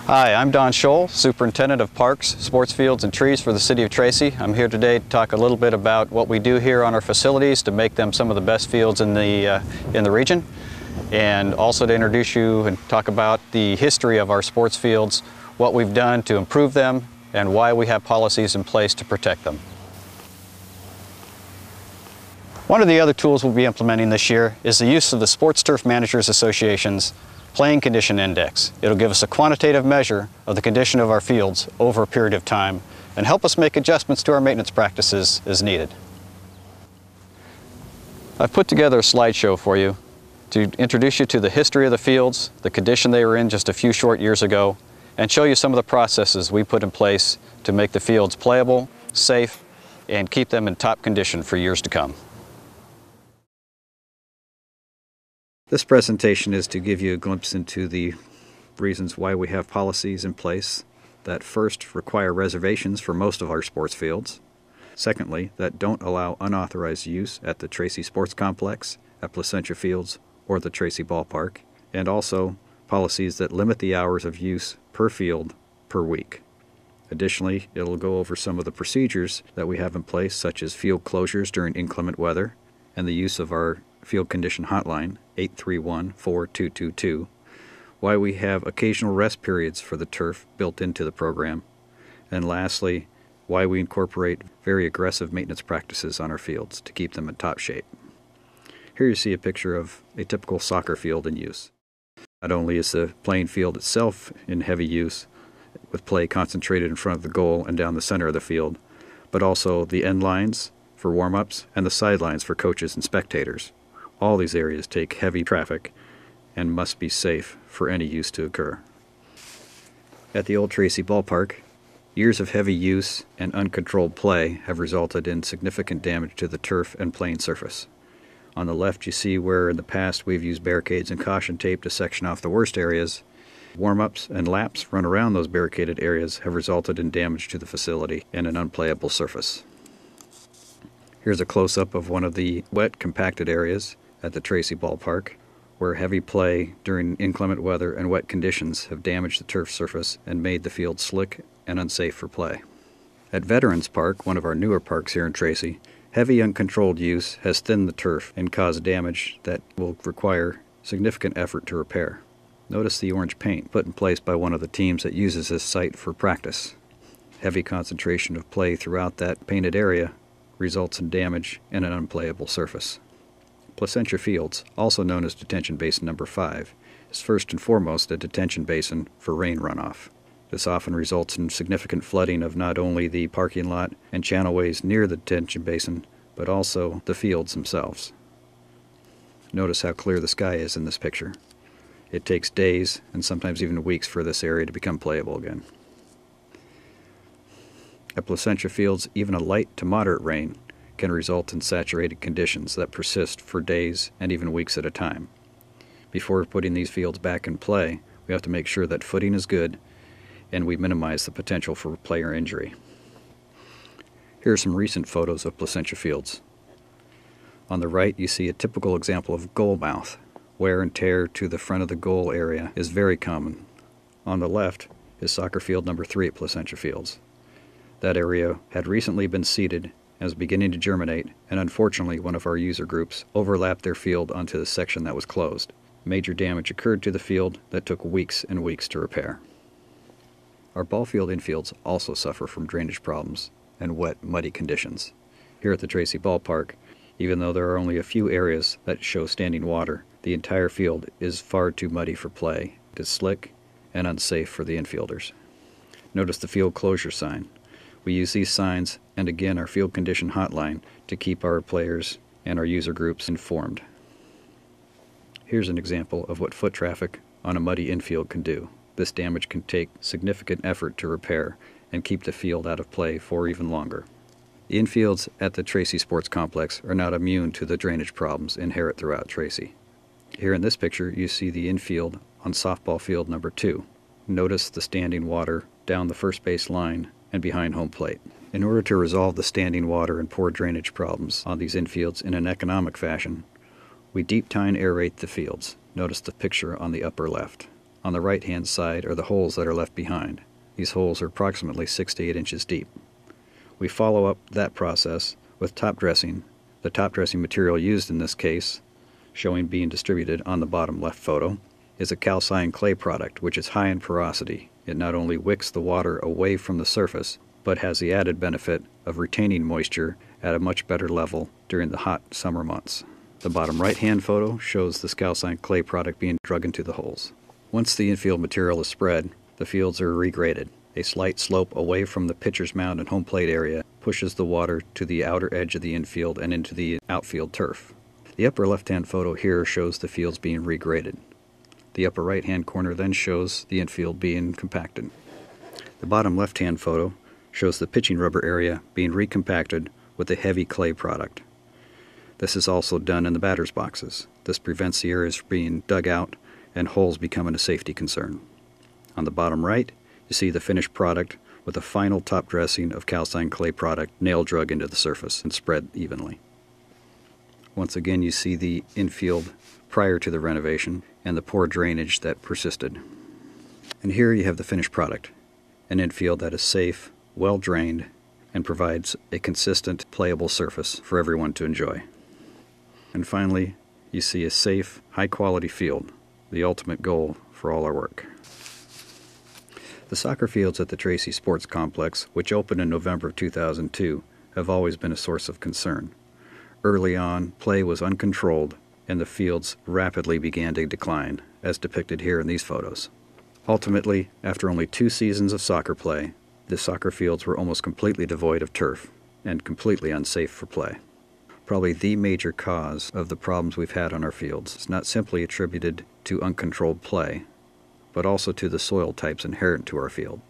Hi, I'm Don Scholl, Superintendent of Parks, Sports Fields and Trees for the City of Tracy. I'm here today to talk a little bit about what we do here on our facilities to make them some of the best fields in the region, and also to introduce you and talk about the history of our sports fields, what we've done to improve them, and why we have policies in place to protect them. One of the other tools we'll be implementing this year is the use of the Sports Turf Managers Association's Playing Condition Index. It'll give us a quantitative measure of the condition of our fields over a period of time and help us make adjustments to our maintenance practices as needed. I've put together a slideshow for you to introduce you to the history of the fields, the condition they were in just a few short years ago, and show you some of the processes we put in place to make the fields playable, safe, and keep them in top condition for years to come. This presentation is to give you a glimpse into the reasons why we have policies in place that first require reservations for most of our sports fields, secondly, that don't allow unauthorized use at the Tracy Sports Complex, at Placentia Fields, or the Tracy Ballpark, and also policies that limit the hours of use per field per week. Additionally, it'll go over some of the procedures that we have in place, such as field closures during inclement weather and the use of our field condition hotline, 831-4222, why we have occasional rest periods for the turf built into the program, and lastly, why we incorporate very aggressive maintenance practices on our fields to keep them in top shape. Here you see a picture of a typical soccer field in use. Not only is the playing field itself in heavy use, with play concentrated in front of the goal and down the center of the field, but also the end lines for warm-ups and the sidelines for coaches and spectators. All these areas take heavy traffic and must be safe for any use to occur. At the old Tracy Ballpark, years of heavy use and uncontrolled play have resulted in significant damage to the turf and playing surface. On the left you see where in the past we've used barricades and caution tape to section off the worst areas. Warm-ups and laps run around those barricaded areas have resulted in damage to the facility and an unplayable surface. Here's a close-up of one of the wet, compacted areas at the Tracy Ballpark, where heavy play during inclement weather and wet conditions have damaged the turf surface and made the field slick and unsafe for play. At Veterans Park, one of our newer parks here in Tracy, heavy uncontrolled use has thinned the turf and caused damage that will require significant effort to repair. Notice the orange paint put in place by one of the teams that uses this site for practice. Heavy concentration of play throughout that painted area results in damage and an unplayable surface. Placentia Fields, also known as Detention Basin Number 5, is first and foremost a detention basin for rain runoff. This often results in significant flooding of not only the parking lot and channelways near the detention basin, but also the fields themselves. Notice how clear the sky is in this picture. It takes days and sometimes even weeks for this area to become playable again. At Placentia Fields, even a light to moderate rain can result in saturated conditions that persist for days and even weeks at a time. Before putting these fields back in play, we have to make sure that footing is good and we minimize the potential for player injury. Here are some recent photos of Placentia Fields. On the right you see a typical example of goal mouth. Wear and tear to the front of the goal area is very common. On the left is soccer field number 3 at Placentia Fields. That area had recently been seeded and was beginning to germinate, and unfortunately one of our user groups overlapped their field onto the section that was closed. Major damage occurred to the field that took weeks and weeks to repair. Our ball field infields also suffer from drainage problems and wet, muddy conditions. Here at the Tracy Ballpark, even though there are only a few areas that show standing water, the entire field is far too muddy for play. It is slick and unsafe for the infielders. Notice the field closure sign. We use these signs and again our field condition hotline to keep our players and our user groups informed. Here's an example of what foot traffic on a muddy infield can do. This damage can take significant effort to repair and keep the field out of play for even longer. The infields at the Tracy Sports Complex are not immune to the drainage problems inherent throughout Tracy. Here in this picture, you see the infield on softball field number 2. Notice the standing water down the first base line and behind home plate. In order to resolve the standing water and poor drainage problems on these infields in an economic fashion, we deep tine aerate the fields. Notice the picture on the upper left. On the right-hand side are the holes that are left behind. These holes are approximately 6 to 8 inches deep. We follow up that process with top dressing. The top dressing material used in this case, showing being distributed on the bottom left photo, is a calcined clay product which is high in porosity. It not only wicks the water away from the surface, but has the added benefit of retaining moisture at a much better level during the hot summer months. The bottom right-hand photo shows this calcined clay product being drug into the holes. Once the infield material is spread, the fields are regraded. A slight slope away from the pitcher's mound and home plate area pushes the water to the outer edge of the infield and into the outfield turf. The upper left-hand photo here shows the fields being regraded. The upper right-hand corner then shows the infield being compacted. The bottom left-hand photo shows the pitching rubber area being recompacted with a heavy clay product. This is also done in the batter's boxes. This prevents the areas from being dug out and holes becoming a safety concern. On the bottom right, you see the finished product with a final top dressing of calcined clay product nail drug into the surface and spread evenly. Once again, you see the infield prior to the renovation and the poor drainage that persisted. And here you have the finished product, an infield that is safe, well drained, and provides a consistent, playable surface for everyone to enjoy. And finally, you see a safe, high-quality field, the ultimate goal for all our work. The soccer fields at the Tracy Sports Complex, which opened in November of 2002, have always been a source of concern. Early on, play was uncontrolled, and the fields rapidly began to decline, as depicted here in these photos. Ultimately, after only 2 seasons of soccer play, the soccer fields were almost completely devoid of turf and completely unsafe for play. Probably the major cause of the problems we've had on our fields is not simply attributed to uncontrolled play, but also to the soil types inherent to our field.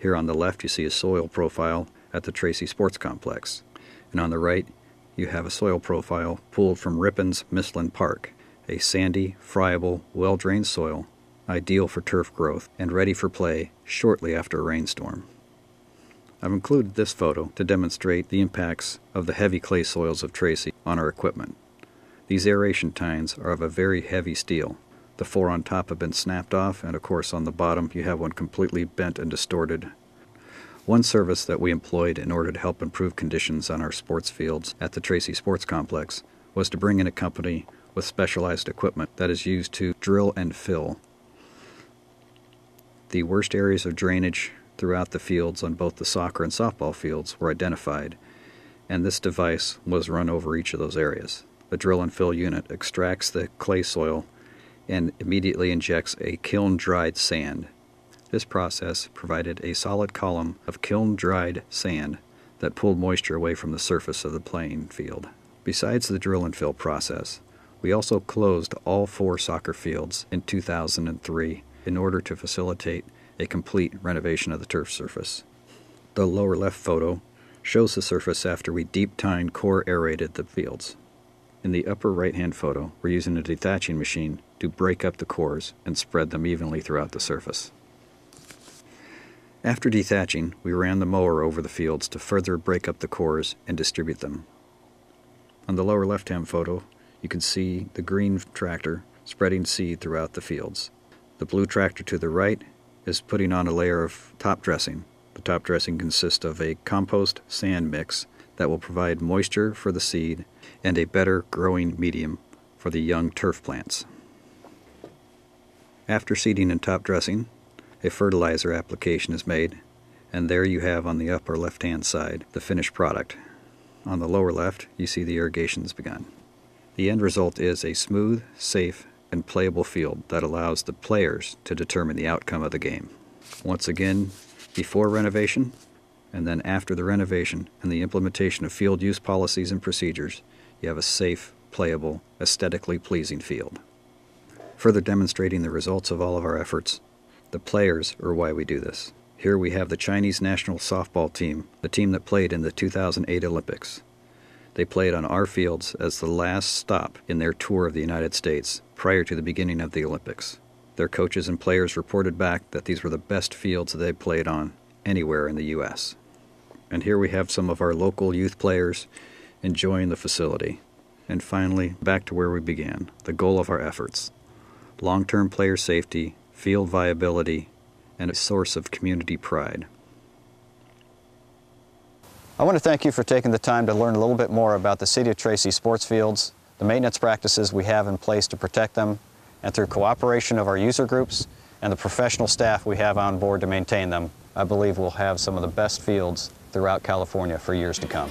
Here on the left you see a soil profile at the Tracy Sports Complex, and on the right you have a soil profile pulled from Rippon's Mislin Park, a sandy, friable, well-drained soil, ideal for turf growth and ready for play shortly after a rainstorm. I've included this photo to demonstrate the impacts of the heavy clay soils of Tracy on our equipment. These aeration tines are of a very heavy steel. The 4 on top have been snapped off, and of course on the bottom you have one completely bent and distorted. One service that we employed in order to help improve conditions on our sports fields at the Tracy Sports Complex was to bring in a company with specialized equipment that is used to drill and fill. The worst areas of drainage throughout the fields on both the soccer and softball fields were identified, and this device was run over each of those areas. The drill and fill unit extracts the clay soil and immediately injects a kiln-dried sand. This process provided a solid column of kiln-dried sand that pulled moisture away from the surface of the playing field. Besides the drill and fill process, we also closed all 4 soccer fields in 2003 in order to facilitate a complete renovation of the turf surface. The lower left photo shows the surface after we deep tined core aerated the fields. In the upper right-hand photo, we're using a dethatching machine to break up the cores and spread them evenly throughout the surface. After dethatching, we ran the mower over the fields to further break up the cores and distribute them. On the lower left-hand photo, you can see the green tractor spreading seed throughout the fields. The blue tractor to the right is putting on a layer of top dressing. The top dressing consists of a compost sand mix that will provide moisture for the seed and a better growing medium for the young turf plants. After seeding and top dressing, a fertilizer application is made, and there you have on the upper left-hand side the finished product. On the lower left, you see the irrigation has begun. The end result is a smooth, safe, and playable field that allows the players to determine the outcome of the game. Once again, before renovation, and then after the renovation and the implementation of field use policies and procedures, you have a safe, playable, aesthetically pleasing field. Further demonstrating the results of all of our efforts, the players are why we do this. Here we have the Chinese national softball team, the team that played in the 2008 Olympics. They played on our fields as the last stop in their tour of the United States prior to the beginning of the Olympics. Their coaches and players reported back that these were the best fields they played on anywhere in the U.S. And here we have some of our local youth players enjoying the facility. And finally, back to where we began, the goal of our efforts: long-term player safety, field viability, and a source of community pride. I want to thank you for taking the time to learn a little bit more about the City of Tracy sports fields, the maintenance practices we have in place to protect them, and through cooperation of our user groups and the professional staff we have on board to maintain them, I believe we'll have some of the best fields throughout California for years to come.